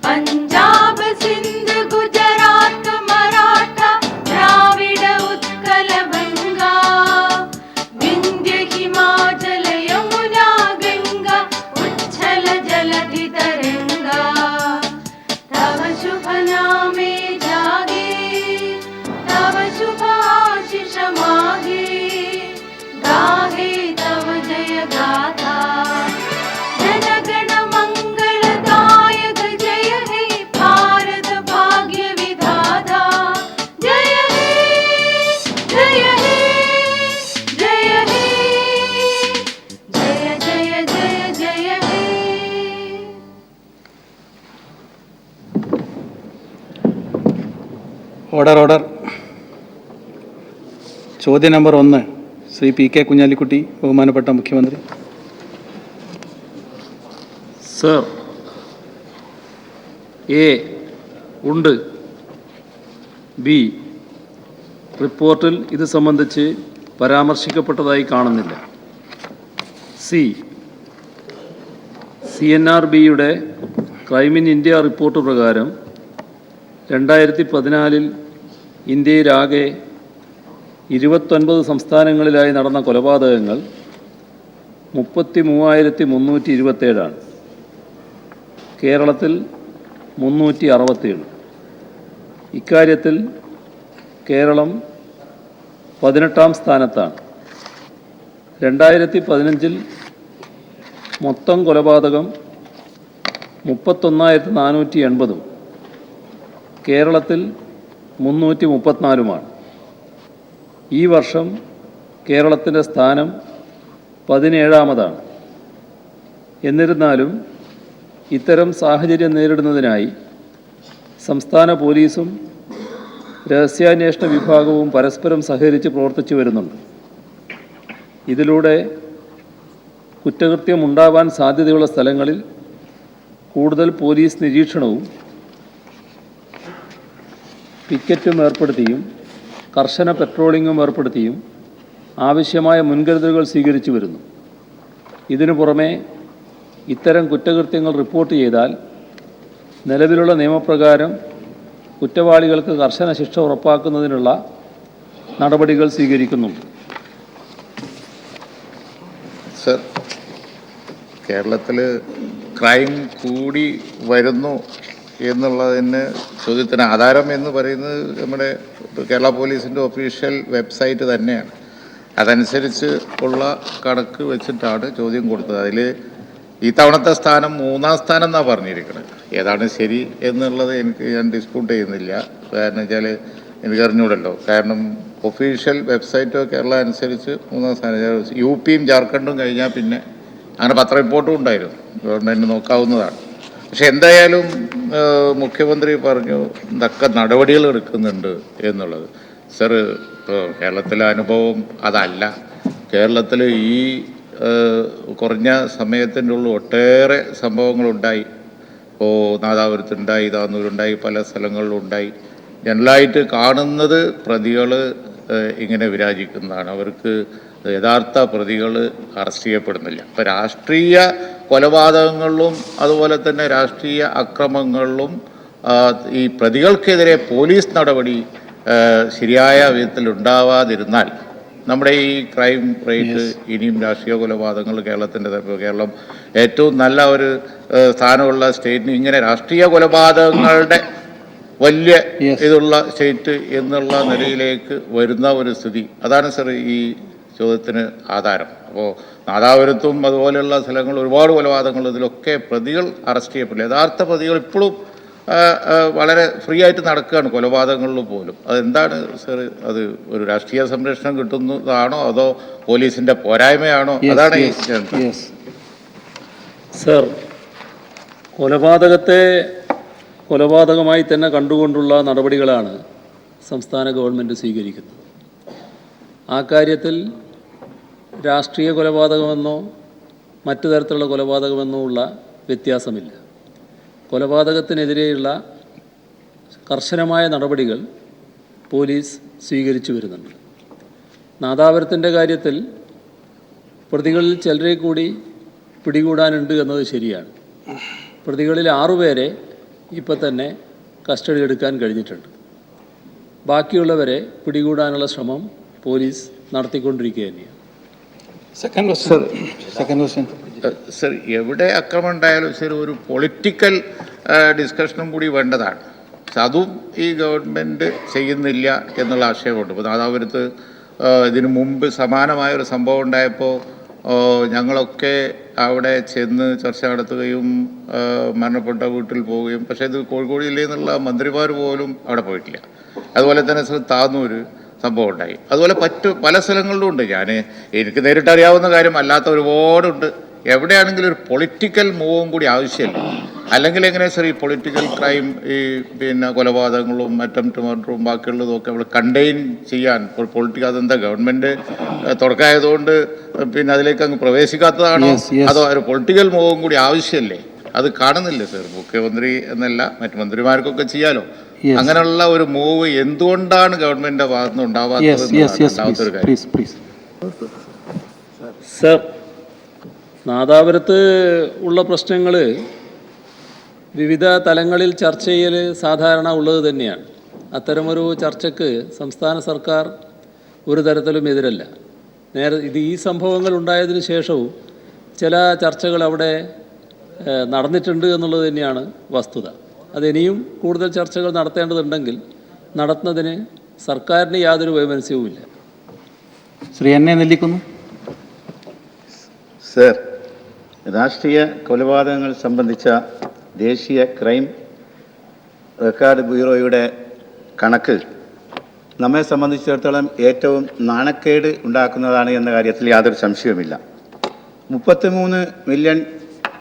पंजाब सिंध गुजरात मराठा द्राविड उत्कल गंगा विंध्य हिमाचल यमुना गंगा उच्छल जलधि तरंगा तव शुभ नामे जागे तव शुभ आशीष मागे गाहे तव जय गाथा ഓർഡർ. ചോദ്യം number 1 Shri P K Kunhalikutty, ബഹുമാനപ്പെട്ട മുഖ്യമന്ത്രി. സർ, എ ഉണ്ട്, ബി റിപ്പോർട്ടിൽ ഇത് സംബന്ധിച്ച് പരാമർശിക്കപ്പെട്ടതായി കാണുന്നില്ല, സി CNRBയുടെ ക്രൈം ഇൻ ഇന്ത്യ റിപ്പോർട്ട് പ്രകാരം 2014 ഇന്ത്യയിലാകെ 29 സംസ്ഥാനങ്ങളിലായി നടന്ന കൊലപാതകങ്ങൾ 33,327 കേരളത്തിൽ 367. ഇക്കാര്യത്തിൽ കേരളം 18ാം സ്ഥാനത്താണ്. 2015 മൊത്തം കൊലപാതകം 31,480, കേരളത്തിൽ 334. ഈ വർഷം കേരളത്തിൻ്റെ സ്ഥാനം 17ാമതാണ്. എന്നിരുന്നാലും ഇത്തരം സാഹചര്യം നേരിടുന്നതിനായി സംസ്ഥാന പോലീസും രഹസ്യാന്വേഷണ വിഭാഗവും പരസ്പരം സഹകരിച്ച് പ്രവർത്തിച്ചു വരുന്നുണ്ട്. ഇതിലൂടെ കുറ്റകൃത്യം ഉണ്ടാവാൻ സാധ്യതയുള്ള സ്ഥലങ്ങളിൽ കൂടുതൽ പോലീസ് നിരീക്ഷണവും പിക്കറ്റും ഏർപ്പെടുത്തിയും കർശന പെട്രോളിങ്ങും ഏർപ്പെടുത്തിയും ആവശ്യമായ മുൻകരുതലുകൾ സ്വീകരിച്ചു വരുന്നു. ഇതിനു പുറമെ ഇത്തരം കുറ്റകൃത്യങ്ങൾ റിപ്പോർട്ട് ചെയ്താൽ നിലവിലുള്ള നിയമപ്രകാരം കുറ്റവാളികൾക്ക് കർശന ശിക്ഷ ഉറപ്പാക്കുന്നതിനുള്ള നടപടികൾ സ്വീകരിക്കുന്നുണ്ട്. സർ, കേരളത്തിൽ ക്രൈം കൂടി വരുന്നു എന്നുള്ളതിന് ചോദ്യത്തിന് ആധാരം എന്ന് പറയുന്നത് നമ്മുടെ കേരള പോലീസിൻ്റെ ഒഫീഷ്യൽ വെബ്സൈറ്റ് തന്നെയാണ്. അതനുസരിച്ച് ഉള്ള കണക്ക് വെച്ചിട്ടാണ് ചോദ്യം കൊടുത്തത്. അതിൽ ഈ തവണത്തെ സ്ഥാനം 3ാം സ്ഥാനം എന്നാണ് പറഞ്ഞിരിക്കുന്നത്. ഏതാണ് ശരി എന്നുള്ളത് ഞാൻ ഡിസ്പ്യൂട്ട് ചെയ്യുന്നില്ല. കാരണം വെച്ചാൽ എനിക്കറിഞ്ഞൂടല്ലോ. കാരണം ഒഫീഷ്യൽ വെബ്സൈറ്റ് കേരള അനുസരിച്ച് 3ാം സ്ഥാനം. UPയും ജാർഖണ്ഡും കഴിഞ്ഞാൽ പിന്നെ അങ്ങനെ പത്ര റിപ്പോർട്ടും ഉണ്ടായിരുന്നു. ഗവൺമെൻറ് നോക്കാവുന്നതാണ്. പക്ഷെ എന്തായാലും മുഖ്യമന്ത്രി പറഞ്ഞു തക്ക നടപടികൾ എടുക്കുന്നുണ്ട് എന്നുള്ളത്. സർ, ഇപ്പോൾ കേരളത്തിലെ അനുഭവം അതല്ല. കേരളത്തിൽ ഈ കുറഞ്ഞ സമയത്തിൻ്റെ ഉള്ളിൽ ഒട്ടേറെ സംഭവങ്ങളുണ്ടായി. ഇപ്പോൾ നാദാപുരത്തുണ്ടായി, താന്നൂരുണ്ടായി, പല സ്ഥലങ്ങളിലും ഉണ്ടായി. ജനറലായിട്ട് കാണുന്നത് പ്രതികൾ ഇങ്ങനെ വിരാജിക്കുന്നതാണ്. അവർക്ക് യഥാർത്ഥ പ്രതികൾ അറസ്റ്റ് ചെയ്യപ്പെടുന്നില്ല. ഇപ്പോൾ രാഷ്ട്രീയ കൊലപാതകങ്ങളിലും അതുപോലെ തന്നെ രാഷ്ട്രീയ അക്രമങ്ങളിലും ഈ പ്രതികൾക്കെതിരെ പോലീസ് നടപടി ശരിയായ വിധത്തിൽ ഉണ്ടാവാതിരുന്നാൽ നമ്മുടെ ഈ ക്രൈം റേറ്റ് ഇനിയും രാഷ്ട്രീയ കൊലപാതകങ്ങൾ കേരളം ഏറ്റവും നല്ല ഒരു സ്ഥാനമുള്ള സ്റ്റേറ്റിന് ഇങ്ങനെ രാഷ്ട്രീയ കൊലപാതകങ്ങളുടെ വലിയ ഇതുള്ള സ്റ്റേറ്റ് എന്നുള്ള നിലയിലേക്ക് വരുന്ന ഒരു സ്ഥിതി. അതാണ് സർ ഈ ചോദ്യത്തിന് ആധാരം. അപ്പോൾ നാദാപുരത്തും അതുപോലെയുള്ള സ്ഥലങ്ങളിൽ ഒരുപാട് കൊലപാതകങ്ങൾ, ഇതിലൊക്കെ പ്രതികൾ അറസ്റ്റ് ചെയ്യപ്പെടില്ല. യഥാർത്ഥ പ്രതികൾ ഇപ്പോഴും വളരെ ഫ്രീ ആയിട്ട് നടക്കുകയാണ് കൊലപാതകങ്ങളിൽ പോലും. അതെന്താണ് സർ? അത് ഒരു രാഷ്ട്രീയ സംരക്ഷണം കിട്ടുന്നതാണോ അതോ പോലീസിൻ്റെ പോരായ്മയാണോ? അതാണ് സർ, കൊലപാതകമായി തന്നെ കണ്ടുകൊണ്ടുള്ള നടപടികളാണ് സംസ്ഥാന ഗവൺമെൻറ് സ്വീകരിക്കുന്നത്. ആ കാര്യത്തിൽ രാഷ്ട്രീയ കൊലപാതകമെന്നോ മറ്റു തരത്തിലുള്ള കൊലപാതകമെന്നുമുള്ള വ്യത്യാസമില്ല. കൊലപാതകത്തിനെതിരെയുള്ള കർശനമായ നടപടികൾ പോലീസ് സ്വീകരിച്ചു വരുന്നുണ്ട്. നാദാപുരത്തിൻ്റെ കാര്യത്തിൽ പ്രതികളിൽ ചിലരെ കൂടി പിടികൂടാനുണ്ട് എന്നത് ശരിയാണ്. പ്രതികളിൽ 6 പേരെ ഇപ്പോൾ തന്നെ കസ്റ്റഡിയിലെടുക്കാൻ കഴിഞ്ഞിട്ടുണ്ട്. ബാക്കിയുള്ളവരെ പിടികൂടാനുള്ള ശ്രമം പോലീസ് നടത്തിക്കൊണ്ടിരിക്കുക തന്നെയാണ്. Second question. സർ, എവിടെ ആക്രമണം ഉണ്ടായാലും ശരി ഒരു പൊളിറ്റിക്കൽ ഡിസ്കഷനും കൂടി വേണ്ടതാണ്. അതും ഈ ഗവൺമെൻറ് ചെയ്യുന്നില്ല എന്നുള്ള ആശയമുണ്ട്. ഇപ്പോൾ നാദാപുരത്ത് ഇതിനു മുമ്പ് സമാനമായൊരു സംഭവം ഉണ്ടായപ്പോൾ ഞങ്ങളൊക്കെ അവിടെ ചെന്ന് ചർച്ച നടത്തുകയും മരണപ്പെട്ട വീട്ടിൽ പോവുകയും, പക്ഷേ ഇത് കോഴിക്കോട് ജില്ലയിൽ നിന്നുള്ള മന്ത്രിമാർ പോലും അവിടെ പോയിട്ടില്ല. അതുപോലെ തന്നെ താന്നൂർ സംഭവം ഉണ്ടായി. അതുപോലെ പല സ്ഥലങ്ങളിലും ഉണ്ട്. എനിക്ക് നേരിട്ട് അറിയാവുന്ന കാര്യം അല്ലാത്ത ഒരുപാടുണ്ട്. എവിടെയാണെങ്കിലും ഒരു പൊളിറ്റിക്കൽ മൂവും കൂടി ആവശ്യമില്ല. അല്ലെങ്കിൽ എങ്ങനെയാ സാർ ഈ പൊളിറ്റിക്കൽ ക്രൈം, ഈ കൊലപാതകങ്ങളും അറ്റംപ്റ്റ് മർഡറും ബാക്കിയുള്ളതും ഒക്കെ നമ്മൾ കണ്ടെയ്ൻ ചെയ്യാൻ അതെന്താ ഗവൺമെൻറ് തുടക്കമായതുകൊണ്ട് അതിലേക്ക് അങ്ങ് പ്രവേശിക്കാത്തതാണോ, അതോ ഒരു പൊളിറ്റിക്കൽ മൂവും കൂടി ആവശ്യമല്ലേ? അത് കാണുന്നില്ല സാർ. മുഖ്യമന്ത്രി എന്നല്ല, മറ്റു മന്ത്രിമാർക്കൊക്കെ ചെയ്യാലോ. അങ്ങനെയുള്ള ഒരു മൂവ് എന്തുകൊണ്ടാണ് ഗവൺമെന്റിന്റെ ഭാഗത്തുനിന്ന് ഉണ്ടാവാത്തത്? സർ, നാദാപുരത്ത് ഉള്ള പ്രശ്നങ്ങൾ വിവിധ തലങ്ങളിൽ ചർച്ച ചെയ്യൽ സാധാരണ ഉള്ളത് തന്നെയാണ്. അത്തരമൊരു ചർച്ചയ്ക്ക് സംസ്ഥാന സർക്കാർ ഒരു തരത്തിലും എതിരല്ല. ഈ സംഭവങ്ങൾ ഉണ്ടായതിനു ശേഷവും ചില ചർച്ചകൾ അവിടെ നടന്നിട്ടുണ്ട് എന്നുള്ളത് തന്നെയാണ് വസ്തുത. അതിനിയും കൂടുതൽ ചർച്ചകൾ നടത്തേണ്ടതുണ്ടെങ്കിൽ നടത്തുന്നതിന് സർക്കാരിന് യാതൊരു വൈമനസ്യവുമില്ല. ശ്രീ എന്നെ നെല്ലിക്കുന്നു. സർ, രാഷ്ട്രീയ കൊലപാതകങ്ങൾ സംബന്ധിച്ച ദേശീയ ക്രൈം റെക്കോർഡ് ബ്യൂറോയുടെ കണക്ക് നമ്മെ സംബന്ധിച്ചിടത്തോളം ഏറ്റവും നാണക്കേട് ഉണ്ടാക്കുന്നതാണ് എന്ന കാര്യത്തിൽ യാതൊരു സംശയവുമില്ല. 33 മില്യൺ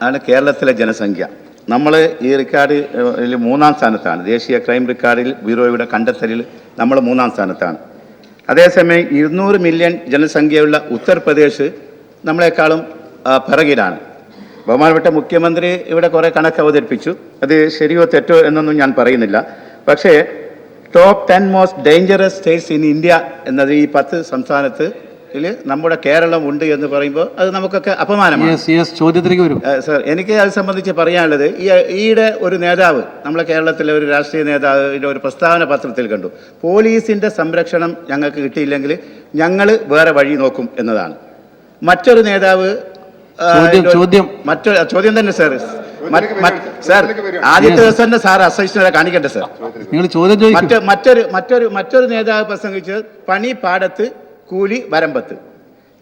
ആണ് കേരളത്തിലെ ജനസംഖ്യ. നമ്മൾ ഈ റെക്കോർഡിൽ 3-ാം സ്ഥാനത്താണ്. ദേശീയ ക്രൈം റെക്കോർഡിൽ ബ്യൂറോയുടെ കണ്ടെത്തലിൽ നമ്മൾ 3-ാം സ്ഥാനത്താണ്. അതേസമയം 200 മില്യൺ ജനസംഖ്യയുള്ള ഉത്തർപ്രദേശ് നമ്മളെക്കാളും പിറകിലാണ്. ബഹുമാനപ്പെട്ട മുഖ്യമന്ത്രി ഇവിടെ കുറേ കണക്ക് അവതരിപ്പിച്ചു. അത് ശരിയോ തെറ്റോ എന്നൊന്നും ഞാൻ പറയുന്നില്ല. പക്ഷേ top 10 most dangerous States in India എന്നത് ഈ 10 സംസ്ഥാനത്ത് നമ്മുടെ കേരളം ഉണ്ട് എന്ന് പറയുമ്പോൾ അത് നമുക്കൊക്കെ അപമാനമാണ്. ചോദ്യത്തിലേക്ക് വരും സർ. എനിക്ക് അത് സംബന്ധിച്ച് പറയാനുള്ളത്, ഈയിടെ ഒരു നേതാവ്, നമ്മളെ കേരളത്തിലെ ഒരു രാഷ്ട്രീയ നേതാവിൻ്റെ ഒരു പ്രസ്താവന പത്രത്തിൽ കണ്ടു. പോലീസിൻ്റെ സംരക്ഷണം ഞങ്ങൾക്ക് കിട്ടിയില്ലെങ്കിൽ ഞങ്ങൾ വേറെ വഴി നോക്കും എന്നതാണ്. മറ്റൊരു നേതാവ് ചോദ്യം തന്നെ സാർ. സാർ, ആദ്യത്തെ ദിവസം തന്നെ സാർ അസഹിഷ്ണുത കാണിക്കട്ടെ സാർ. മറ്റൊരു നേതാവ് പ്രസംഗിച്ചത് പണി പാടത്ത് കൂലി വരമ്പത്ത്.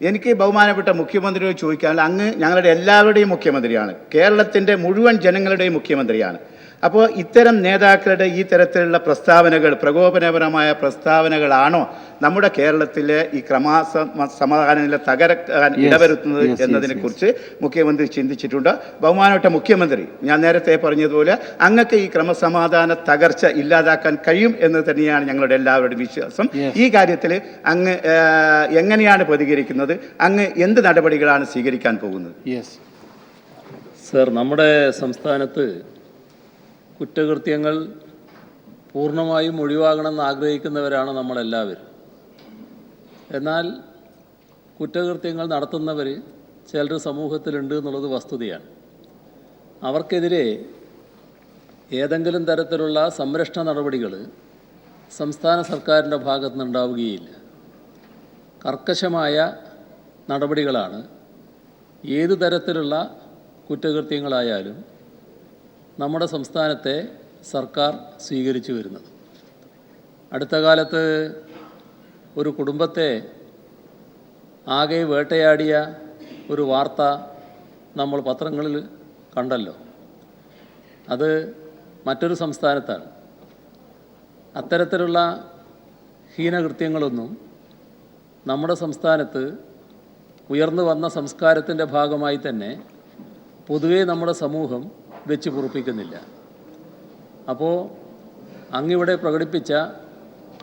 എനിക്ക് ബഹുമാനപ്പെട്ട മുഖ്യമന്ത്രിയോട് ചോദിക്കാനുള്ള, അങ്ങ് ഞങ്ങളുടെ എല്ലാവരുടെയും മുഖ്യമന്ത്രിയാണ്, കേരളത്തിൻ്റെ മുഴുവൻ ജനങ്ങളുടെയും മുഖ്യമന്ത്രിയാണ്. അപ്പോൾ ഇത്തരം നേതാക്കളുടെ ഈ തരത്തിലുള്ള പ്രസ്താവനകൾ, പ്രകോപനപരമായ പ്രസ്താവനകളാണോ നമ്മുടെ കേരളത്തിലെ ഈ ക്രമസമാധാനങ്ങളെ തകർക്കാൻ ഇടവരുത്തുന്നത് എന്നതിനെക്കുറിച്ച് മുഖ്യമന്ത്രി ചിന്തിച്ചിട്ടുണ്ട്? ബഹുമാനപ്പെട്ട മുഖ്യമന്ത്രി, ഞാൻ നേരത്തെ പറഞ്ഞതുപോലെ അങ്ങക്ക് ഈ ക്രമസമാധാന തകർച്ച ഇല്ലാതാക്കാൻ കഴിയും എന്ന് തന്നെയാണ് ഞങ്ങളുടെ എല്ലാവരുടെയും വിശ്വാസം. ഈ കാര്യത്തിൽ അങ്ങ് എങ്ങനെയാണ് പ്രതികരിക്കുന്നത്? അങ്ങ് എന്ത് നടപടികളാണ് സ്വീകരിക്കാൻ പോകുന്നത്? സർ, നമ്മുടെ സംസ്ഥാനത്ത് കുറ്റകൃത്യങ്ങൾ പൂർണ്ണമായും ഒഴിവാകണമെന്ന് ആഗ്രഹിക്കുന്നവരാണ് നമ്മളെല്ലാവരും. എന്നാൽ കുറ്റകൃത്യങ്ങൾ നടത്തുന്നവർ ചിലർ സമൂഹത്തിലുണ്ട് എന്നുള്ളത് വസ്തുതയാണ്. അവർക്കെതിരെ ഏതെങ്കിലും തരത്തിലുള്ള സംരക്ഷണ നടപടികൾ സംസ്ഥാന സർക്കാരിൻ്റെ ഭാഗത്തു നിന്നുണ്ടാവുകയില്ല. കർക്കശമായ നടപടികളാണ് ഏതു തരത്തിലുള്ള കുറ്റകൃത്യങ്ങളായാലും നമ്മുടെ സംസ്ഥാനത്തെ സർക്കാർ സ്വീകരിച്ചു വരുന്നത്. അടുത്ത കാലത്ത് ഒരു കുടുംബത്തെ ആകെ വേട്ടയാടിയ ഒരു വാർത്ത നമ്മൾ പത്രങ്ങളിൽ കണ്ടല്ലോ. അത് മറ്റൊരു സംസ്ഥാനത്താണ്. അത്തരത്തിലുള്ള ഹീനകൃത്യങ്ങളൊന്നും നമ്മുടെ സംസ്ഥാനത്ത് ഉയർന്നു വന്ന സംസ്കാരത്തിൻ്റെ ഭാഗമായി തന്നെ പൊതുവേ നമ്മുടെ സമൂഹം വെച്ച് പൊറുപ്പിക്കുന്നില്ല. അപ്പോൾ അങ്ങിവിടെ പ്രകടിപ്പിച്ച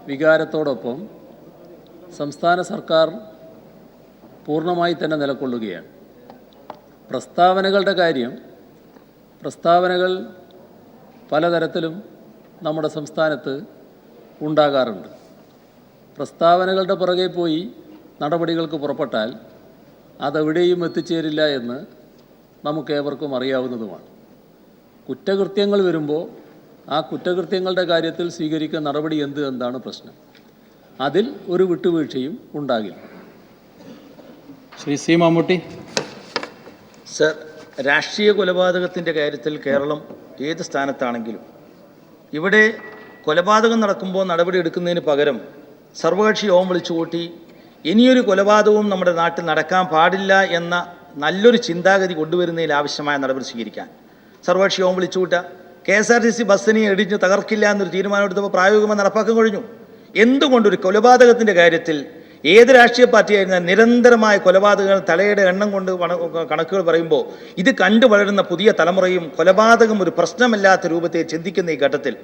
വികാരത്തോടൊപ്പം സംസ്ഥാന സർക്കാർ പൂർണ്ണമായി തന്നെ നിലകൊള്ളുകയാണ്. പ്രസ്താവനകളുടെ കാര്യം, പ്രസ്താവനകൾ പലതരത്തിലും നമ്മുടെ സംസ്ഥാനത്ത് ഉണ്ടാകാറുണ്ട്. പ്രസ്താവനകളുടെ പുറകെ പോയി നടപടികൾക്ക് പുറപ്പെട്ടാൽ അതെവിടെയും എത്തിച്ചേരില്ല എന്ന് നമുക്കേവർക്കും അറിയാവുന്നതുമാണ്. കുറ്റകൃത്യങ്ങൾ വരുമ്പോൾ ആ കുറ്റകൃത്യങ്ങളുടെ കാര്യത്തിൽ സ്വീകരിക്കുന്ന നടപടി എന്താണ് പ്രശ്നം. അതിൽ ഒരു വിട്ടുവീഴ്ചയും ഉണ്ടാകില്ല. ശ്രീ സി മമ്മൂട്ടി. സർ, രാഷ്ട്രീയ കൊലപാതകത്തിൻ്റെ കാര്യത്തിൽ കേരളം ഏത് സ്ഥാനത്താണെങ്കിലും ഇവിടെ കൊലപാതകം നടക്കുമ്പോൾ നടപടി എടുക്കുന്നതിന് പകരം സർവകക്ഷി യോഗം വിളിച്ചു കൂട്ടി ഇനിയൊരു കൊലപാതകവും നമ്മുടെ നാട്ടിൽ നടക്കാൻ പാടില്ല എന്ന നല്ലൊരു ചിന്താഗതി കൊണ്ടുവരുന്നതിൽ ആവശ്യമായ നടപടി സ്വീകരിക്കാൻ സർവകക്ഷി യോഗം വിളിച്ചു കൂട്ടുക. KSRTC ബസ്സിനെ ഇടിഞ്ഞ് തകർക്കില്ല എന്നൊരു തീരുമാനമെടുത്തപ്പോൾ പ്രായോഗികമായി നടപ്പാക്കാൻ കഴിഞ്ഞു. എന്തുകൊണ്ടൊരു കൊലപാതകത്തിൻ്റെ കാര്യത്തിൽ ഏത് രാഷ്ട്രീയ പാർട്ടിയായിരുന്നാൽ നിരന്തരമായ കൊലപാതകങ്ങൾ തലയുടെ എണ്ണം കൊണ്ട് കണക്കുകൾ പറയുമ്പോൾ ഇത് കണ്ടു വളരുന്ന പുതിയ തലമുറയും കൊലപാതകം ഒരു പ്രശ്നമല്ലാത്ത രൂപത്തെ ചിന്തിക്കുന്ന ഈ ഘട്ടത്തിൽ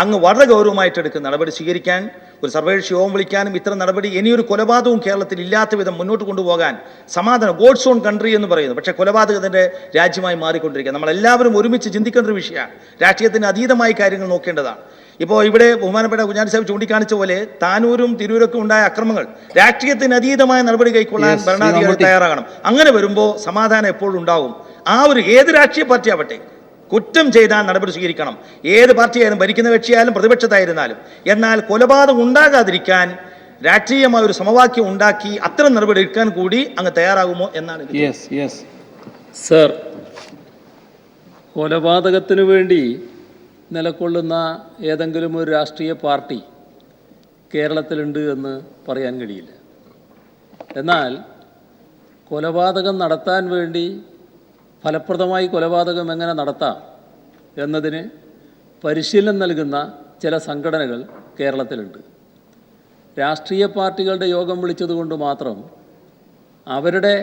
അങ്ങ് വളരെ ഗൗരവമായിട്ടെടുക്കുന്ന നടപടി സ്വീകരിക്കാൻ, ഒരു സർവകക്ഷി യോഗം വിളിക്കാനും ഇത്തരം നടപടി ഇനിയൊരു കൊലപാതകവും കേരളത്തിൽ ഇല്ലാത്ത വിധം മുന്നോട്ട് കൊണ്ടുപോകാൻ സമാധാനം, ഗോഡ്സ് ഓൺ കൺട്രി എന്ന് പറയുന്നു. പക്ഷേ കൊലപാതകത്തിൻ്റെ രാജ്യമായി മാറിക്കൊണ്ടിരിക്കുക. നമ്മളെല്ലാവരും ഒരുമിച്ച് ചിന്തിക്കേണ്ട ഒരു വിഷയമാണ്. രാഷ്ട്രീയത്തിന് അതീതമായി കാര്യങ്ങൾ നോക്കേണ്ടതാണ്. ഇപ്പോൾ ഇവിടെ ബഹുമാനപ്പെട്ട കുഞ്ഞാലി സാഹിബ് ചൂണ്ടിക്കാണിച്ച പോലെ താനൂരും തിരൂരൊക്കെ ഉണ്ടായ അക്രമങ്ങൾ രാഷ്ട്രീയത്തിന് അതീതമായ നടപടി കൈക്കൊള്ളാൻ ഭരണാധികാരികൾ തയ്യാറാകണം. അങ്ങനെ വരുമ്പോൾ സമാധാനം എപ്പോഴും ഉണ്ടാവും. ആ ഒരു ഏത് രാഷ്ട്രീയ പാർട്ടി ആവട്ടെ കുറ്റം ചെയ്താൽ നടപടി സ്വീകരിക്കണം. ഏത് പാർട്ടിയായാലും, ഭരിക്കുന്ന കക്ഷിയായാലും പ്രതിപക്ഷത്തായിരുന്നാലും. എന്നാൽ കൊലപാതകം ഉണ്ടാകാതിരിക്കാൻ രാഷ്ട്രീയമായ ഒരു സമവാക്യം ഉണ്ടാക്കി അത്തരം നടപടി എടുക്കാൻ കൂടി അങ്ങ് തയ്യാറാകുമോ എന്നാണ്. സർ, കൊലപാതകത്തിനു വേണ്ടി നിലകൊള്ളുന്ന ഏതെങ്കിലും ഒരു രാഷ്ട്രീയ പാർട്ടി കേരളത്തിലുണ്ട് എന്ന് പറയാൻ കഴിയില്ല. എന്നാൽ കൊലപാതകം നടത്താൻ വേണ്ടി ഫലപ്രദമായി കൊലപാതകം എങ്ങനെ നടത്താം എന്നതിന് പരിശീലനം നൽകുന്ന ചില സംഘടനകൾ കേരളത്തിലുണ്ട്. രാഷ്ട്രീയ പാർട്ടികളുടെ യോഗം വിളിച്ചതുകൊണ്ട് മാത്രം അവരുടെ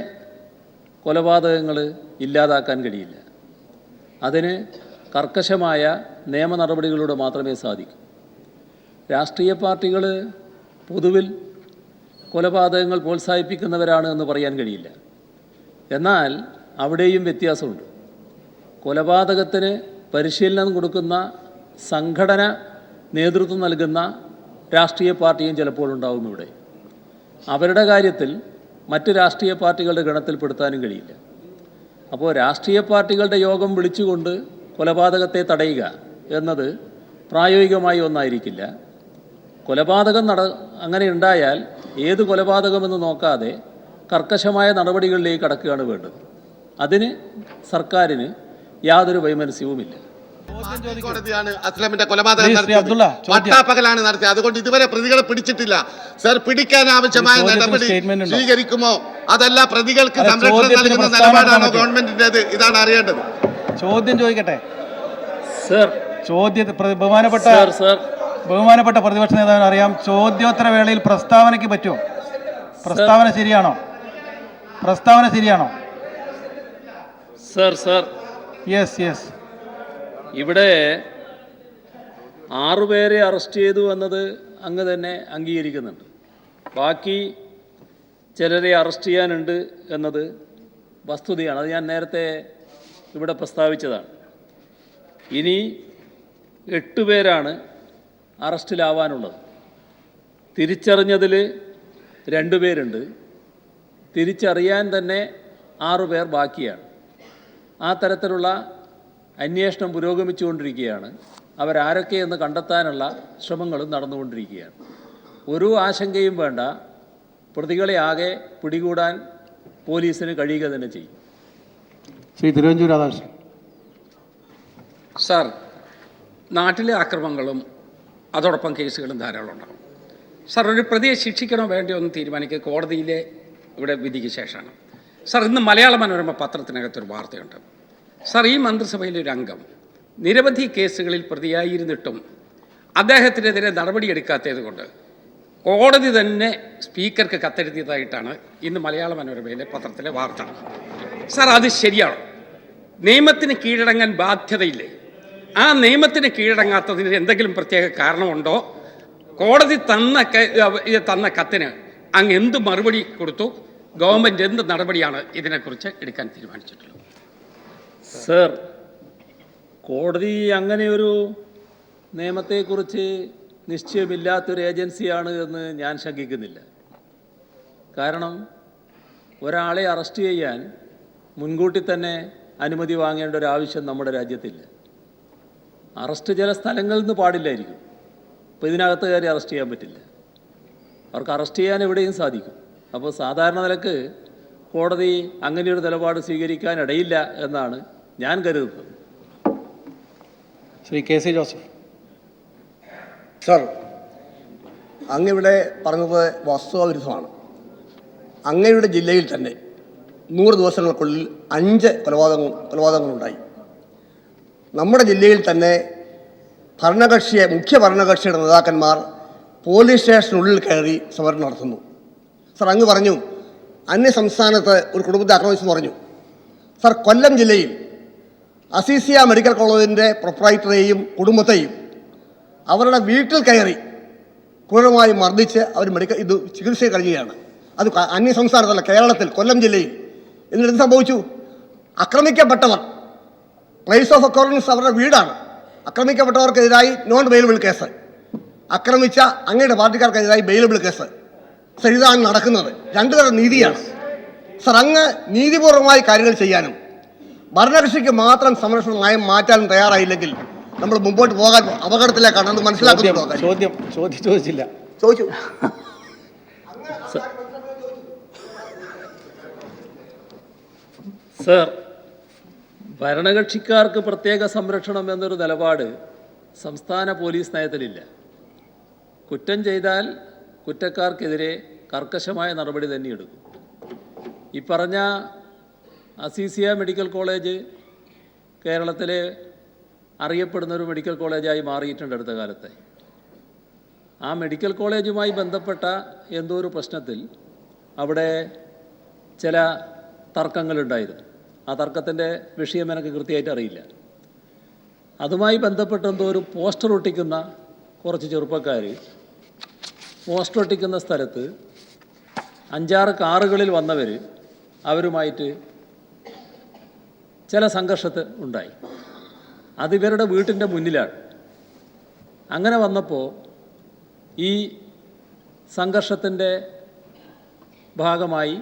കൊലപാതകങ്ങൾ ഇല്ലാതാക്കാൻ കഴിയില്ല. അതിന് കർക്കശമായ നിയമ നടപടികളിലൂടെ മാത്രമേ സാധിക്കൂ. രാഷ്ട്രീയ പാർട്ടികൾ പൊതുവിൽ കൊലപാതകങ്ങൾ പ്രോത്സാഹിപ്പിക്കുന്നവരാണ് എന്ന് പറയാൻ കഴിയില്ല. എന്നാൽ അവിടെയും വ്യത്യാസമുണ്ട്. കൊലപാതകത്തിന് പരിശീലനം കൊടുക്കുന്ന സംഘടന നേതൃത്വം നൽകുന്ന രാഷ്ട്രീയ പാർട്ടിയും ചിലപ്പോൾ ഉണ്ടാവും ഇവിടെ. അവരുടെ കാര്യത്തിൽ മറ്റ് രാഷ്ട്രീയ പാർട്ടികളുടെ ഗണത്തിൽപ്പെടുത്താനും കഴിയില്ല. അപ്പോൾ രാഷ്ട്രീയ പാർട്ടികളുടെ യോഗം വിളിച്ചുകൊണ്ട് കൊലപാതകത്തെ തടയുക എന്നത് പ്രായോഗികമായി ഒന്നായിരിക്കില്ല. കൊലപാതകം അങ്ങനെ ഉണ്ടായാൽ ഏത് കൊലപാതകമെന്ന് നോക്കാതെ കർക്കശമായ നടപടികളിലേക്ക് കടക്കുകയാണ് വേണ്ടത്. അതിന് സർക്കാരിന് യാതൊരു വൈമനസ്യവുമില്ല. കോടതിയാണ് അസ്ലമിന്റെ കൊലപാതകം നടത്തിയത്, പട്ടാപ്പകലാണ് നടത്തിയത്. അതുകൊണ്ട് ഇതുവരെ പ്രതികളെ പിടിച്ചിട്ടില്ല. സർ, പിടിക്കാൻ ആവശ്യമായ നടപടി സ്വീകരിക്കുമോ അതല്ല പ്രതികൾക്ക് സംരക്ഷണം നൽകുന്ന നിലപാടാണോ ഗവൺമെന്റിന്റേത്? ഇതാണ് അറിയേണ്ടത്. ചോദ്യം ചോദിക്കട്ടെ സർ. ബഹുമാനപ്പെട്ട പ്രതിപക്ഷ നേതാവിന് അറിയാം, ചോദ്യോത്തര വേളയിൽ പ്രസ്താവനയ്ക്ക് പറ്റുമോ? പ്രസ്താവന ശരിയാണോ? Sir, yes. ഇവിടെ 6 പേരെ അറസ്റ്റ് ചെയ്തു എന്നത് അങ്ങ് തന്നെ അംഗീകരിക്കുന്നുണ്ട്. ബാക്കി ചിലരെ അറസ്റ്റ് ചെയ്യാനുണ്ട് എന്നത് വസ്തുതയാണ്. അത് ഞാൻ നേരത്തെ ഇവിടെ പ്രസ്താവിച്ചതാണ്. ഇനി 8 പേരാണ് അറസ്റ്റിലാവാനുള്ളത്. തിരിച്ചറിഞ്ഞതിൽ 2 പേരുണ്ട്. തിരിച്ചറിയാൻ തന്നെ 6 പേർ ബാക്കിയാണ്. ആ തരത്തിലുള്ള അന്വേഷണം പുരോഗമിച്ചുകൊണ്ടിരിക്കുകയാണ്. അവരാരൊക്കെയെന്ന് കണ്ടെത്താനുള്ള ശ്രമങ്ങളും നടന്നുകൊണ്ടിരിക്കുകയാണ്. ഒരു ആശങ്കയും വേണ്ട, പ്രതികളെ ആകെ പിടികൂടാൻ പോലീസിന് കഴിയുക തന്നെ ചെയ്യും. ശ്രീ തിരുവഞ്ചൂർ രാധാകൃഷ്ണൻ. സാർ, നാട്ടിലെ അക്രമങ്ങളും അതോടൊപ്പം കേസുകളും ധാരാളം ഉണ്ടാകും. സാർ, ഒരു പ്രതിയെ ശിക്ഷിക്കണോ വേണ്ടയോ എന്ന് തീരുമാനിക്കുക കോടതിയിലെ ഇവിടെ വിധിക്ക് ശേഷമാണ്. സാർ, ഇന്ന് മലയാള മനോരമ പത്രത്തിനകത്തൊരു വാർത്തയുണ്ട്. സാർ, ഈ മന്ത്രിസഭയിലെ ഒരു അംഗം നിരവധി കേസുകളിൽ പ്രതിയായിരുന്നിട്ടും അദ്ദേഹത്തിനെതിരെ നടപടിയെടുക്കാത്തത് കൊണ്ട് കോടതി തന്നെ സ്പീക്കർക്ക് കത്തെഴുതിയതായിട്ടാണ് ഇന്ന് മലയാള മനോരമയിലെ പത്രത്തിലെ വാർത്ത. സാർ, അത് ശരിയാണോ? നിയമത്തിന് കീഴടങ്ങാൻ ബാധ്യതയില്ലേ? ആ നിയമത്തിന് കീഴടങ്ങാത്തതിന് എന്തെങ്കിലും പ്രത്യേക കാരണമുണ്ടോ? കോടതി തന്ന കത്തിന് അങ്ങ് എന്ത് മറുപടി കൊടുത്തു? ഗവൺമെൻറ് എന്ത് നടപടിയാണ് ഇതിനെക്കുറിച്ച് എടുക്കാൻ തീരുമാനിച്ചിട്ടുള്ളത്? സർ, കോടതി അങ്ങനെയൊരു നിയമത്തെക്കുറിച്ച് നിശ്ചയമില്ലാത്തൊരു ഏജൻസിയാണ് എന്ന് ഞാൻ ശങ്കിക്കുന്നില്ല. കാരണം ഒരാളെ അറസ്റ്റ് ചെയ്യാൻ മുൻകൂട്ടി തന്നെ അനുമതി വാങ്ങേണ്ട ഒരു ആവശ്യം നമ്മുടെ രാജ്യത്തില്ല. അറസ്റ്റ് ചില സ്ഥലങ്ങളിൽ നിന്ന് പാടില്ലായിരിക്കും. ഇപ്പോൾ ഇതിനകത്ത് കയറി അറസ്റ്റ് ചെയ്യാൻ പറ്റില്ല. അവർക്ക് അറസ്റ്റ് ചെയ്യാൻ എവിടെയും സാധിക്കും. അപ്പോൾ സാധാരണ നിലക്ക് കോടതി അങ്ങനെയൊരു നിലപാട് സ്വീകരിക്കാൻ ഇടയില്ല എന്നാണ് ഞാൻ കരുതുന്നത്. Shri K C Joseph. Sir, അങ്ങിവിടെ പറഞ്ഞത് വസ്തുതാവിരുദ്ധമാണ്. അങ്ങയുടെ ജില്ലയിൽ തന്നെ 100 ദിവസങ്ങൾക്കുള്ളിൽ 5 കൊലപാതകങ്ങളുണ്ടായി. നമ്മുടെ ജില്ലയിൽ തന്നെ മുഖ്യ ഭരണകക്ഷിയുടെ നേതാക്കന്മാർ പോലീസ് സ്റ്റേഷനുള്ളിൽ കയറി സമരം നടത്തുന്നു. സർ, അങ്ങ് പറഞ്ഞു അന്യ സംസ്ഥാനത്ത് ഒരു കുടുംബത്തെ ആക്രമിച്ചെന്ന് പറഞ്ഞു. സർ, കൊല്ലം ജില്ലയിൽ അസീസിയ മെഡിക്കൽ കോളേജിൻ്റെ പ്രൊപ്പറൈറ്ററെയും കുടുംബത്തെയും അവരുടെ വീട്ടിൽ കയറി ക്രൂരമായി മർദ്ദിച്ച് അവർ ചികിത്സയിൽ കഴിയുകയാണ്. അത് അന്യ സംസ്ഥാനത്തല്ല, കേരളത്തിൽ കൊല്ലം ജില്ലയിൽ. എന്നിട്ട് എന്ത് സംഭവിച്ചു? ആക്രമിക്കപ്പെട്ടവർ, പ്ലേസ് ഓഫ് ഒക്കറൻസ് അവരുടെ വീടാണ്. ആക്രമിക്കപ്പെട്ടവർക്കെതിരായി നോൺ ബെയിലബിൾ കേസ്, ആക്രമിച്ച അങ്ങയുടെ പാർട്ടിക്കാർക്കെതിരായി ബെയിലബിൾ കേസ്. സർ, ഇതാണ് നടക്കുന്നത്. 2 തരം നീതിയാണ്. സർ, അങ്ങ് നീതിപൂർവമായി കാര്യങ്ങൾ ചെയ്യാനും ഭരണകക്ഷിക്ക് മാത്രം സംരക്ഷണ നയം മാറ്റാനും തയ്യാറായില്ലെങ്കിൽ നമ്മൾ മുമ്പോട്ട് പോകാൻ അപകടത്തിലേക്കാണ്. അത് മനസ്സിലാക്കുന്നു. ചോദിച്ചില്ല. ചോദിച്ചു. സർ, ഭരണകക്ഷിക്കാർക്ക് പ്രത്യേക സംരക്ഷണം എന്നൊരു നിലപാട് സംസ്ഥാന പോലീസ് നയത്തിലില്ല. കുറ്റം ചെയ്താൽ കുറ്റക്കാർക്കെതിരെ കർക്കശമായ നടപടി തന്നെ എടുക്കും. ഈ പറഞ്ഞ അസീസിയ മെഡിക്കൽ കോളേജ് കേരളത്തിലെ അറിയപ്പെടുന്നൊരു മെഡിക്കൽ കോളേജായി മാറിയിട്ടുണ്ട് അടുത്ത കാലത്ത്. ആ മെഡിക്കൽ കോളേജുമായി ബന്ധപ്പെട്ട എന്തോ ഒരു പ്രശ്നത്തിൽ അവിടെ ചില തർക്കങ്ങളുണ്ടായിരുന്നു. ആ തർക്കത്തിൻ്റെ വിഷയം എനിക്ക് കൃത്യമായിട്ട് അറിയില്ല. അതുമായി ബന്ധപ്പെട്ട് എന്തോ ഒരു പോസ്റ്റർ ഒട്ടിക്കുന്ന കുറച്ച് ചെറുപ്പക്കാർ പോസ്റ്റർ ഒട്ടിക്കുന്ന സ്ഥലത്ത് 5-6 കാറുകളിൽ വന്നവർ അവരുമായിട്ട് ചില സംഘർഷത്തിൽ ഉണ്ടായി. അതിവരുടെ വീട്ടിൻ്റെ മുന്നിലാണ്. അങ്ങനെ വന്നപ്പോൾ ഈ സംഘർഷത്തിൻ്റെ ഭാഗമായി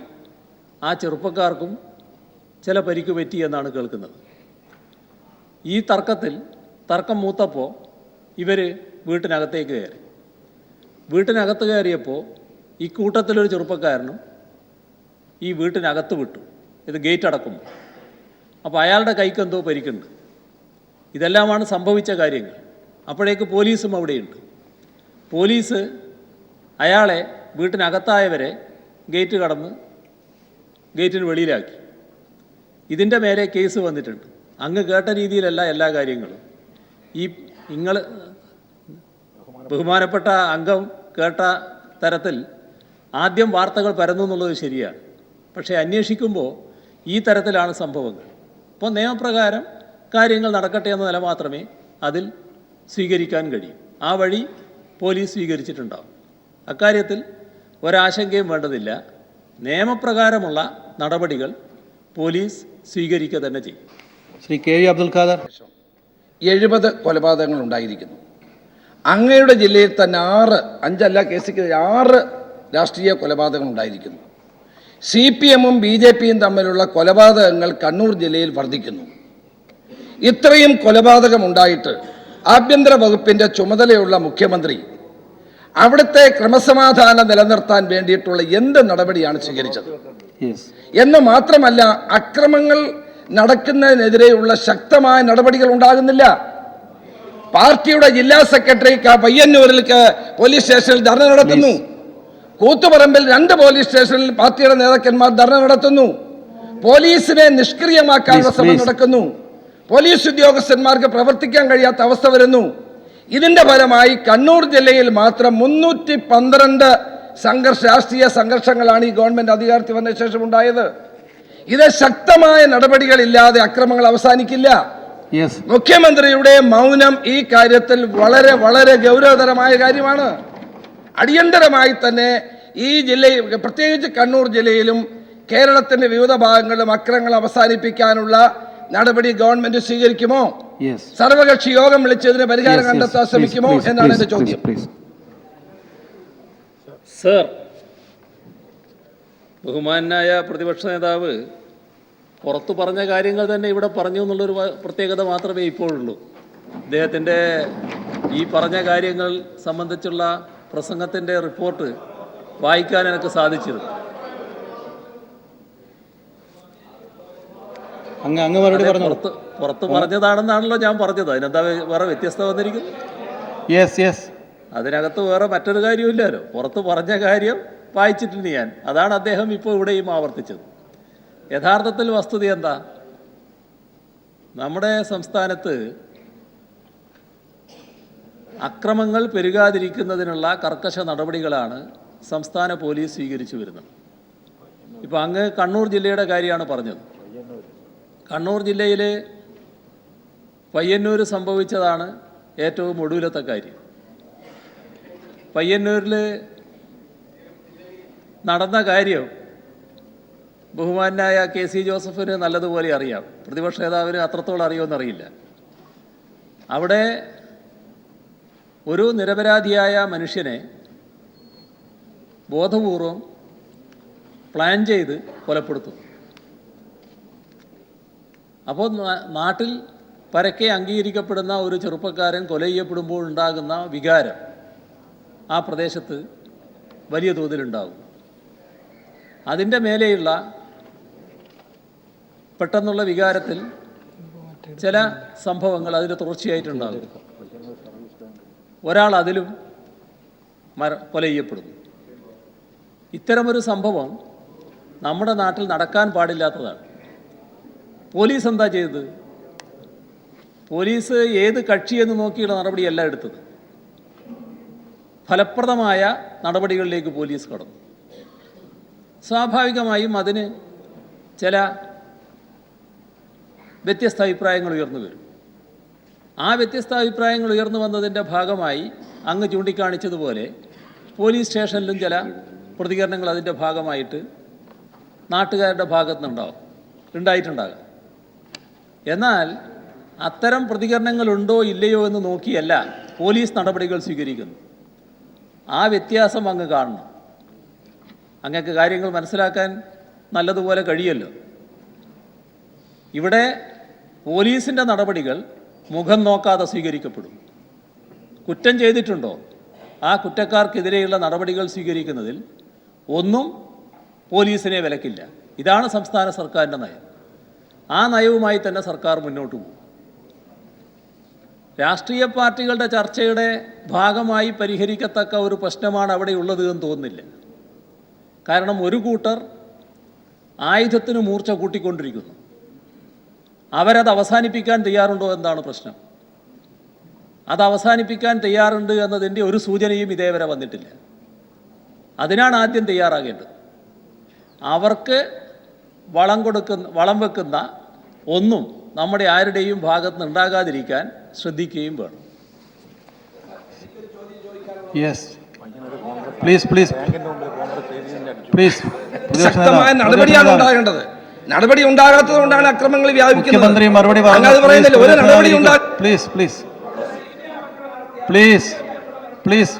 ആ ചെറുപ്പക്കാർക്കും ചില പരിക്ക് പറ്റി എന്നാണ് കേൾക്കുന്നത്. ഈ തർക്കം മൂത്തപ്പോൾ ഇവർ വീട്ടിനകത്തേക്ക് കയറി. വീട്ടിനകത്ത് കയറിയപ്പോൾ ഈ കൂട്ടത്തിലൊരു ചെറുപ്പക്കാരനും ഈ വീട്ടിനകത്ത് വിട്ടു. ഇത് ഗേറ്റ് അടക്കുമ്പോൾ. അപ്പോൾ അയാളുടെ കൈക്ക് എന്തോ പരിക്കുണ്ട്. ഇതെല്ലാമാണ് സംഭവിച്ച കാര്യങ്ങൾ. അപ്പോഴേക്ക് പോലീസും അവിടെയുണ്ട്. പോലീസ് അയാളെ വീട്ടിനകത്തായവരെ ഗേറ്റ് കടന്ന് ഗേറ്റിന് വെളിയിലാക്കി. ഇതിൻ്റെ മേലെ കേസ് വന്നിട്ടുണ്ട്. അങ്ങ് കേട്ട രീതിയിലല്ല എല്ലാ കാര്യങ്ങളും. നിങ്ങൾ ബഹുമാനപ്പെട്ട അംഗം കേട്ട തരത്തിൽ ആദ്യം വാർത്തകൾ പരന്നു എന്നുള്ളത് ശരിയാണ്. പക്ഷേ അന്വേഷിക്കുമ്പോൾ ഈ തരത്തിലാണ് സംഭവങ്ങൾ. അപ്പോൾ നിയമപ്രകാരം കാര്യങ്ങൾ നടക്കട്ടെ എന്ന നില മാത്രമേ അതിൽ സ്വീകരിക്കാൻ കഴിയും. ആ വഴി പോലീസ് സ്വീകരിച്ചിട്ടുണ്ടാവും. അക്കാര്യത്തിൽ ഒരാശങ്കയും വേണ്ടതില്ല. നിയമപ്രകാരമുള്ള നടപടികൾ പോലീസ് സ്വീകരിക്കുക തന്നെ ചെയ്യും. Shri K V Abdul Khader. 70 കൊലപാതകങ്ങൾ ഉണ്ടായിരിക്കുന്നു. അങ്ങയുടെ ജില്ലയിൽ തന്നെ 5 കേസിൽ 6 രാഷ്ട്രീയ കൊലപാതകങ്ങൾ ഉണ്ടായിരിക്കുന്നു. CPM-ഉം BJP-യും തമ്മിലുള്ള കൊലപാതകങ്ങൾ കണ്ണൂർ ജില്ലയിൽ വർദ്ധിക്കുന്നു. ഇത്രയും കൊലപാതകം ഉണ്ടായിട്ട് ആഭ്യന്തര വകുപ്പിൻ്റെ ചുമതലയുള്ള മുഖ്യമന്ത്രി അവിടുത്തെ ക്രമസമാധാനം നിലനിർത്താൻ വേണ്ടിയിട്ടുള്ള എന്ത് നടപടിയാണ് സ്വീകരിച്ചത് എന്ന് മാത്രമല്ല, അക്രമങ്ങൾ നടക്കുന്നതിനെതിരെയുള്ള ശക്തമായ നടപടികൾ ഉണ്ടാകുന്നില്ല. പാർട്ടിയുടെ ജില്ലാ സെക്രട്ടറി പയ്യന്നൂരിൽ പോലീസ് സ്റ്റേഷനിൽ ധർണ നടത്തുന്നു. കൂത്തുപറമ്പിൽ 2 പോലീസ് സ്റ്റേഷനിൽ പാർട്ടിയുടെ നേതാക്കന്മാർ ധർണ നടത്തുന്നു. പോലീസിനെ നിഷ്ക്രിയമാക്കാനുള്ള ശ്രമം നടക്കുന്നു. പോലീസ് ഉദ്യോഗസ്ഥന്മാർക്ക് പ്രവർത്തിക്കാൻ കഴിയാത്ത അവസ്ഥ വരുന്നു. ഇതിന്റെ ഫലമായി കണ്ണൂർ ജില്ലയിൽ മാത്രം 312 രാഷ്ട്രീയ സംഘർഷങ്ങളാണ് ഈ ഗവൺമെന്റ് അധികാരത്തിൽ വന്ന ശേഷം ഉണ്ടായത്. ഇത് ശക്തമായ നടപടികളില്ലാതെ അക്രമങ്ങൾ അവസാനിക്കില്ല. മുഖ്യമന്ത്രിയുടെ മൗനം ഈ കാര്യത്തിൽ വളരെ വളരെ ഗൗരവതരമായ കാര്യമാണ്. അടിയന്തരമായി തന്നെ ഈ ജില്ലയിൽ, പ്രത്യേകിച്ച് കണ്ണൂർ ജില്ലയിലും കേരളത്തിന്റെ വിവിധ ഭാഗങ്ങളിലും അക്രമങ്ങൾ അവസാനിപ്പിക്കാനുള്ള നടപടി ഗവൺമെന്റ് സ്വീകരിക്കുമോ? സർവകക്ഷി യോഗം വിളിച്ചതിന് പരിഹാരം കണ്ടെത്താൻ ശ്രമിക്കുമോ എന്നാണ് എന്റെ ചോദ്യം. സർ, ബഹുമാനായ പ്രതിപക്ഷ നേതാവ് പുറത്തു പറഞ്ഞ കാര്യങ്ങൾ തന്നെ ഇവിടെ പറഞ്ഞു എന്നുള്ളൊരു പ്രത്യേകത മാത്രമേ ഇപ്പോഴുള്ളൂ. അദ്ദേഹത്തിൻ്റെ ഈ പറഞ്ഞ കാര്യങ്ങൾ സംബന്ധിച്ചുള്ള പ്രസംഗത്തിൻ്റെ റിപ്പോർട്ട് വായിക്കാൻ എനിക്ക് സാധിച്ചിരുന്നു. അങ്ങ് മറുപടി പറഞ്ഞു. പുറത്ത് പറഞ്ഞതാണെന്നാണല്ലോ ഞാൻ പറഞ്ഞത്. അതിനെന്താ വേറെ വ്യത്യസ്തത വന്നിരിക്കുന്നു? അതിനകത്ത് വേറെ മറ്റൊരു കാര്യമില്ലല്ലോ. പുറത്ത് പറഞ്ഞ കാര്യം വായിച്ചിട്ടുണ്ട് ഞാൻ. അതാണ് അദ്ദേഹം ഇപ്പോൾ ഇവിടെയും ആവർത്തിച്ചത്. യഥാർത്ഥത്തിൽ വസ്തുത എന്താ? നമ്മുടെ സംസ്ഥാനത്ത് അക്രമങ്ങൾ പെരുകാതിരിക്കുന്നതിനുള്ള കർക്കശ നടപടികളാണ് സംസ്ഥാന പോലീസ് സ്വീകരിച്ചു വരുന്നത്. ഇപ്പോൾ അങ്ങ് കണ്ണൂർ ജില്ലയുടെ കാര്യമാണ് പറഞ്ഞത്. കണ്ണൂർ ജില്ലയിൽ പയ്യന്നൂർ സംഭവിച്ചതാണ് ഏറ്റവും ഒടുവിലത്തെ കാര്യം. പയ്യന്നൂരിൽ നടന്ന കാര്യം ബഹുമാനായ KC ജോസഫിന് നല്ലതുപോലെ അറിയാം. പ്രതിപക്ഷ നേതാവിന് അത്രത്തോളം അറിയുമെന്നറിയില്ല. അവിടെ ഒരു നിരപരാധിയായ മനുഷ്യനെ ബോധപൂർവം പ്ലാൻ ചെയ്ത് കൊലപ്പെടുത്തും. അപ്പോൾ നാട്ടിൽ പരക്കെ അംഗീകരിക്കപ്പെടുന്ന ഒരു ചെറുപ്പക്കാരൻ കൊല ചെയ്യപ്പെടുമ്പോൾ ഉണ്ടാകുന്ന വികാരം ആ പ്രദേശത്ത് വലിയ തോതിലുണ്ടാകും. അതിൻ്റെ മേലെയുള്ള പെട്ടെന്നുള്ള വികാരത്തിൽ ചില സംഭവങ്ങൾ അതിന് തുടർച്ചയായിട്ടുണ്ടാകും. ഒരാൾ അതിലും കൊല ചെയ്യപ്പെടുന്നു. ഇത്തരമൊരു സംഭവം നമ്മുടെ നാട്ടിൽ നടക്കാൻ പാടില്ലാത്തതാണ്. പോലീസ് എന്താ ചെയ്തത്? പോലീസ് ഏത് കക്ഷിയെന്ന് നോക്കിയുള്ള നടപടിയല്ല എടുത്തത്. ഫലപ്രദമായ നടപടികളിലേക്ക് പോലീസ് കടന്നു. സ്വാഭാവികമായും അതിന് ചില വ്യത്യസ്ത അഭിപ്രായങ്ങൾ ഉയർന്നു വരും. ആ വ്യത്യസ്ത അഭിപ്രായങ്ങൾ ഉയർന്നു വന്നതിൻ്റെ ഭാഗമായി അങ്ങ് ചൂണ്ടിക്കാണിച്ചതുപോലെ പോലീസ് സ്റ്റേഷനിലും ചില പ്രതികരണങ്ങൾ അതിൻ്റെ ഭാഗമായിട്ട് നാട്ടുകാരുടെ ഭാഗത്തുനിന്നുണ്ടാവും, ഉണ്ടായിട്ടുണ്ടാകാം. എന്നാൽ അത്തരം പ്രതികരണങ്ങളുണ്ടോ ഇല്ലയോ എന്ന് നോക്കിയല്ല പോലീസ് നടപടികൾ സ്വീകരിക്കുന്നു. ആ വ്യത്യാസം അങ്ങ് കാണണം. അങ്ങക്ക് കാര്യങ്ങൾ മനസ്സിലാക്കാൻ നല്ലതുപോലെ കഴിയല്ലോ. ഇവിടെ പോലീസിൻ്റെ നടപടികൾ മുഖം നോക്കാതെ സ്വീകരിക്കപ്പെടും. കുറ്റം ചെയ്തിട്ടുണ്ടോ ആ കുറ്റക്കാർക്കെതിരെയുള്ള നടപടികൾ സ്വീകരിക്കുന്നതിൽ ഒന്നും പോലീസിനെ വിലക്കില്ല. ഇതാണ് സംസ്ഥാന സർക്കാരിൻ്റെ നയം. ആ നയവുമായി തന്നെ സർക്കാർ മുന്നോട്ട് പോകും. രാഷ്ട്രീയ പാർട്ടികളുടെ ചർച്ചയുടെ ഭാഗമായി പരിഹരിക്കത്തക്ക ഒരു പ്രശ്നമാണ് അവിടെ ഉള്ളത് എന്ന് തോന്നുന്നില്ല. കാരണം ഒരു കൂട്ടർ ആയുധത്തിന് മൂർച്ച കൂട്ടിക്കൊണ്ടിരിക്കുന്നു. അവരത് അവസാനിപ്പിക്കാൻ തയ്യാറുണ്ടോ എന്നാണ് പ്രശ്നം. അത് അവസാനിപ്പിക്കാൻ തയ്യാറുണ്ട് എന്നതിൻ്റെ ഒരു സൂചനയും ഇതേവരെ വന്നിട്ടില്ല. അതിനാണ് ആദ്യം തയ്യാറാകേണ്ടത്. അവർക്ക് വളം വെക്കുന്ന ഒന്നും നമ്മുടെ ആരുടെയും ഭാഗത്ത് നിന്ന് ഉണ്ടാകാതിരിക്കാൻ ശ്രദ്ധിക്കുകയും വേണം. ശക്തമായ നടപടിയാണ് ഉണ്ടാകേണ്ടത്. നടപടി ഉണ്ടാകാത്തത് കൊണ്ടാണ് അക്രമങ്ങൾ വ്യാപിക്കുന്നത്. പ്ലീസ്